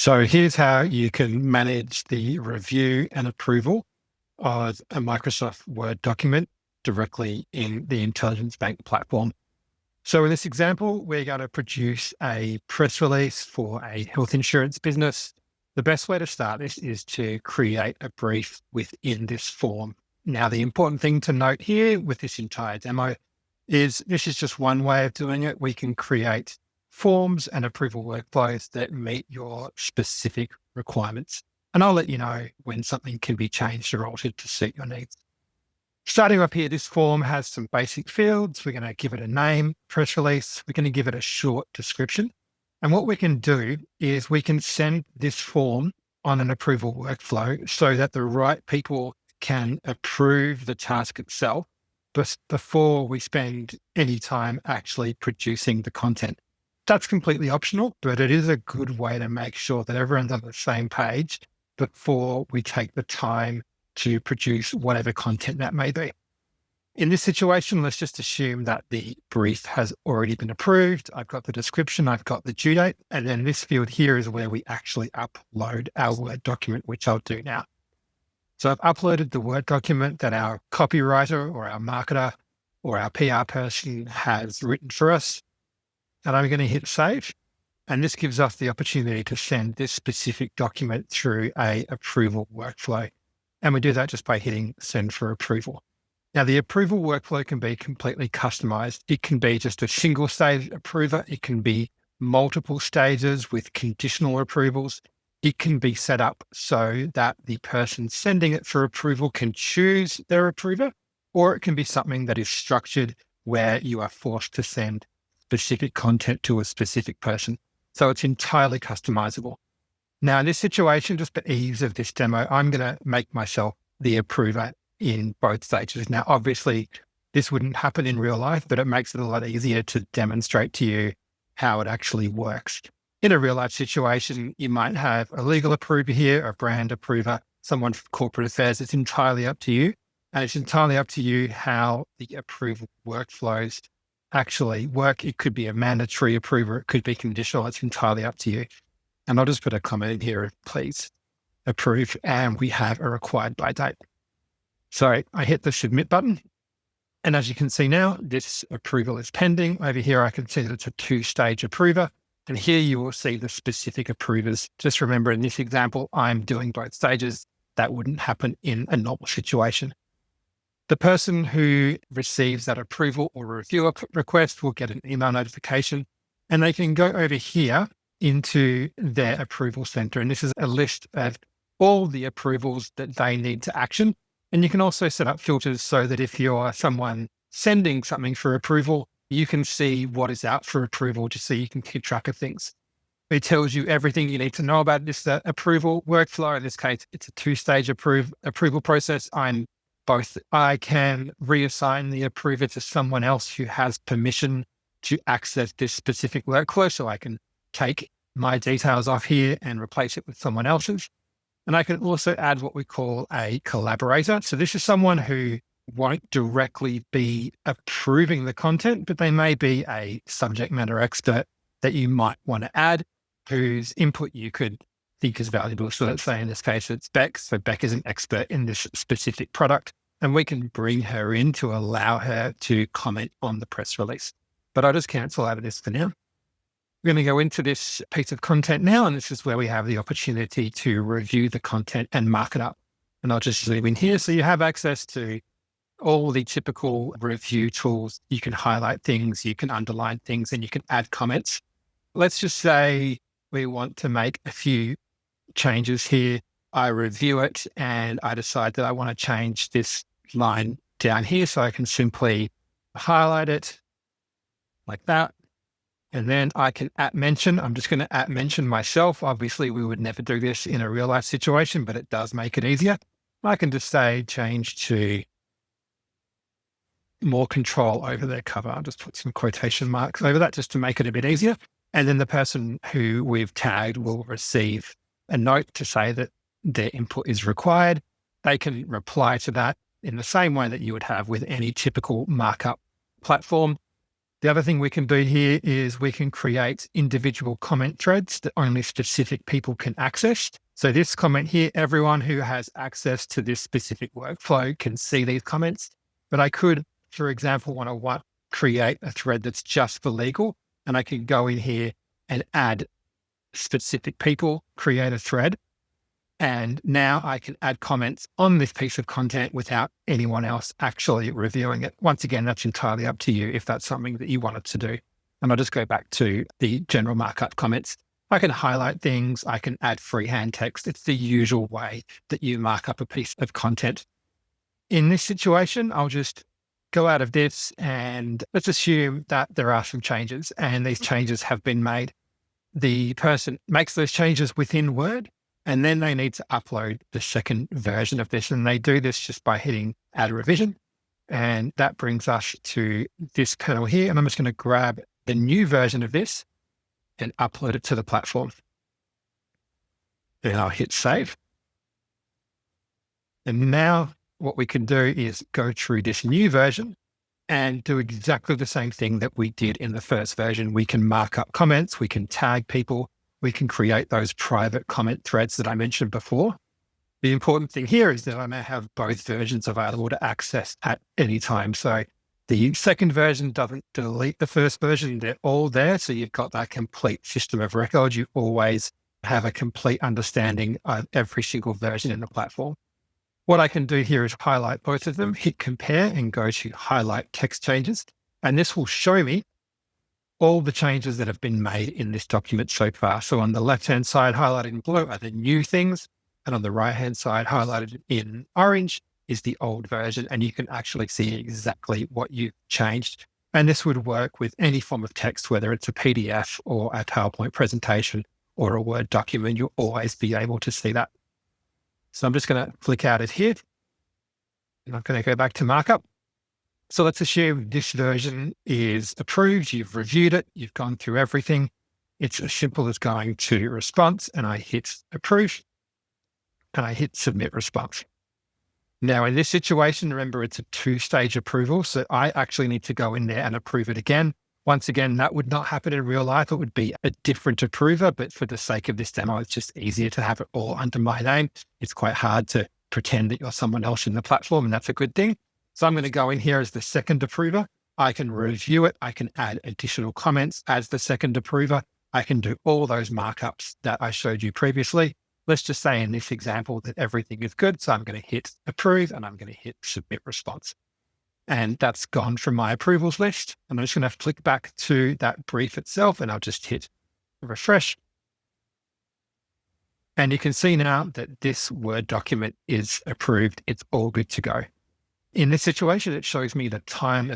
So here's how you can manage the review and approval of a Microsoft Word document directly in the Intelligence Bank platform. So in this example, we're going to produce a press release for a health insurance business. The best way to start this is to create a brief within this form. Now, the important thing to note here with this entire demo is this is just one way of doing it. We can create forms and approval workflows that meet your specific requirements. And I'll let you know when something can be changed or altered to suit your needs. Starting up here, this form has some basic fields. We're going to give it a name, press release. We're going to give it a short description. And what we can do is we can send this form on an approval workflow so that the right people can approve the task itself before we spend any time actually producing the content. That's completely optional, but it is a good way to make sure that everyone's on the same page before we take the time to produce whatever content that may be. In this situation, let's just assume that the brief has already been approved. I've got the description, I've got the due date, and then this field here is where we actually upload our Word document, which I'll do now. So I've uploaded the Word document that our copywriter or our marketer or our PR person has written for us. And I'm going to hit save. And this gives us the opportunity to send this specific document through a approval workflow. And we do that just by hitting send for approval. Now, the approval workflow can be completely customized. It can be just a single stage approver. It can be multiple stages with conditional approvals. It can be set up so that the person sending it for approval can choose their approver, or it can be something that is structured where you are forced to send specific content to a specific person. So it's entirely customizable. Now, in this situation, just for ease of this demo, I'm going to make myself the approver in both stages. Now, obviously, this wouldn't happen in real life, but it makes it a lot easier to demonstrate to you how it actually works. In a real life situation, you might have a legal approver here, a brand approver, someone from corporate affairs. It's entirely up to you. And it's entirely up to you how the approval workflows actually work. It could be a mandatory approver. It could be conditional. It's entirely up to you. And I'll just put a comment in here, please approve. And we have a required by date. So I hit the submit button. And as you can see now, this approval is pending. Over here, I can see that it's a 2-stage approver. And here you will see the specific approvers. Just remember in this example, I'm doing both stages. That wouldn't happen in a normal situation. The person who receives that approval or review request will get an email notification, and they can go over here into their approval center. And this is a list of all the approvals that they need to action. And you can also set up filters so that if you're someone sending something for approval, you can see what is out for approval just so you can keep track of things. It tells you everything you need to know about this approval workflow. In this case, it's a 2-stage approval process. I can reassign the approver to someone else who has permission to access this specific workflow. So I can take my details off here and replace it with someone else's. And I can also add what we call a collaborator. So this is someone who won't directly be approving the content, but they may be a subject matter expert that you might want to add, whose input you could think is valuable. So let's say in this case, it's Beck. So Beck is an expert in this specific product, and we can bring her in to allow her to comment on the press release. But I'll just cancel out of this for now. We're going to go into this piece of content now, and this is where we have the opportunity to review the content and mark it up. And I'll just zoom in here. So you have access to all the typical review tools. You can highlight things, you can underline things, and you can add comments. Let's just say we want to make a few changes here. I review it and I decide that I want to change this line down here. So I can simply highlight it like that. And then I can @mention. I'm just going to @mention myself. Obviously, we would never do this in a real life situation, but it does make it easier. I can just say change to more control over their cover. I'll just put some quotation marks over that just to make it a bit easier. And then the person who we've tagged will receive a note to say that their input is required. They can reply to that in the same way that you would have with any typical markup platform. The other thing we can do here is we can create individual comment threads that only specific people can access. So this comment here, everyone who has access to this specific workflow can see these comments. But I could, for example, want to create a thread that's just for legal. And I can go in here and add specific people, create a thread. And now I can add comments on this piece of content without anyone else actually reviewing it. Once again, that's entirely up to you if that's something that you wanted to do. And I'll just go back to the general markup comments. I can highlight things. I can add freehand text. It's the usual way that you mark up a piece of content. In this situation, I'll just go out of this and let's assume that there are some changes and these changes have been made. The person makes those changes within Word, and then they need to upload the second version of this. And they do this just by hitting add a revision. And that brings us to this kernel here. And I'm just going to grab the new version of this and upload it to the platform. And I'll hit save. And now what we can do is go through this new version and do exactly the same thing that we did in the first version. We can mark up comments, we can tag people, we can create those private comment threads that I mentioned before. The important thing here is that I may have both versions available to access at any time. So the second version doesn't delete the first version. They're all there. So you've got that complete system of record. You always have a complete understanding of every single version in the platform. What I can do here is highlight both of them, hit compare and go to highlight text changes. And this will show me all the changes that have been made in this document so far. So on the left-hand side, highlighted in blue are the new things. And on the right-hand side, highlighted in orange is the old version. And you can actually see exactly what you've changed. And this would work with any form of text, whether it's a PDF or a PowerPoint presentation or a Word document, you'll always be able to see that. So I'm just going to click out of here. And I'm going to go back to markup. So let's assume this version is approved. You've reviewed it. You've gone through everything. It's as simple as going to response and I hit approve and I hit submit response. Now in this situation, remember it's a two-stage approval. So I actually need to go in there and approve it again. Once again, that would not happen in real life. It would be a different approver, but for the sake of this demo, it's just easier to have it all under my name. It's quite hard to pretend that you're someone else in the platform, and that's a good thing. So I'm going to go in here as the second approver. I can review it. I can add additional comments as the second approver. I can do all those markups that I showed you previously. Let's just say in this example that everything is good. So I'm going to hit approve and I'm going to hit submit response. And that's gone from my approvals list. And I'm just going to flick back to that brief itself and I'll just hit refresh. And you can see now that this Word document is approved. It's all good to go. In this situation, it shows me the time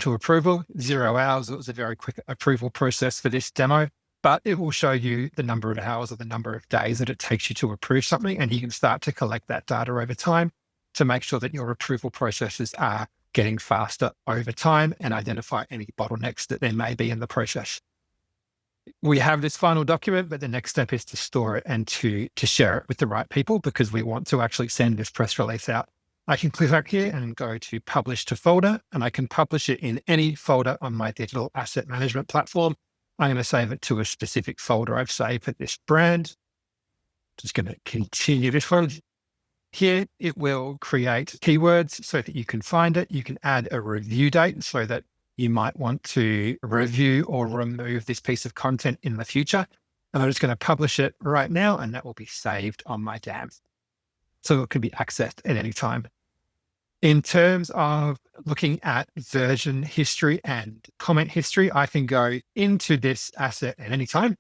to approval, 0 hours. It was a very quick approval process for this demo, but it will show you the number of hours or the number of days that it takes you to approve something. And you can start to collect that data over time to make sure that your approval processes are getting faster over time and identify any bottlenecks that there may be in the process. We have this final document, but the next step is to store it and to share it with the right people because we want to actually send this press release out. I can click up here and go to publish to folder, and I can publish it in any folder on my digital asset management platform. I'm going to save it to a specific folder I've saved for this brand. Just going to continue this one. Here, it will create keywords so that you can find it. You can add a review date so that you might want to review or remove this piece of content in the future. And I'm just going to publish it right now, and that will be saved on my DAM. So it can be accessed at any time. In terms of looking at version history and comment history, I can go into this asset at any time.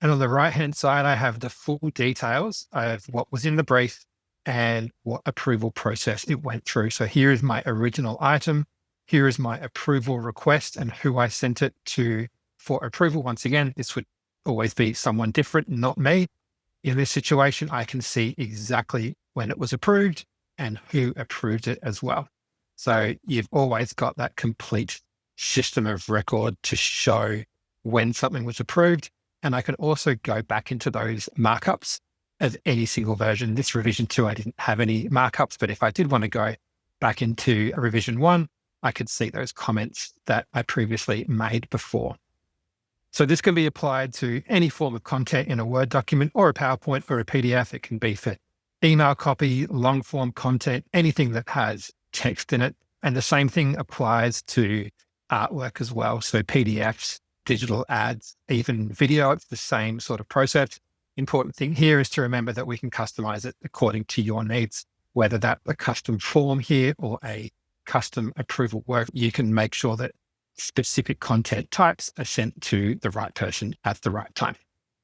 And on the right-hand side, I have the full details of what was in the brief and what approval process it went through. So here is my original item. Here is my approval request and who I sent it to for approval. Once again, this would always be someone different, not me. In this situation, I can see exactly when it was approved and who approved it as well. So you've always got that complete system of record to show when something was approved. And I can also go back into those markups of any single version. This revision 2, I didn't have any markups, but if I did want to go back into a revision 1, I could see those comments that I previously made before. So this can be applied to any form of content in a Word document or a PowerPoint or a PDF. It can be for email copy, long form content, anything that has text in it. And the same thing applies to artwork as well. So PDFs, digital ads, even video, it's the same sort of process. Important thing here is to remember that we can customize it according to your needs, whether that's a custom form here or a custom approval work. You can make sure that specific content types are sent to the right person at the right time.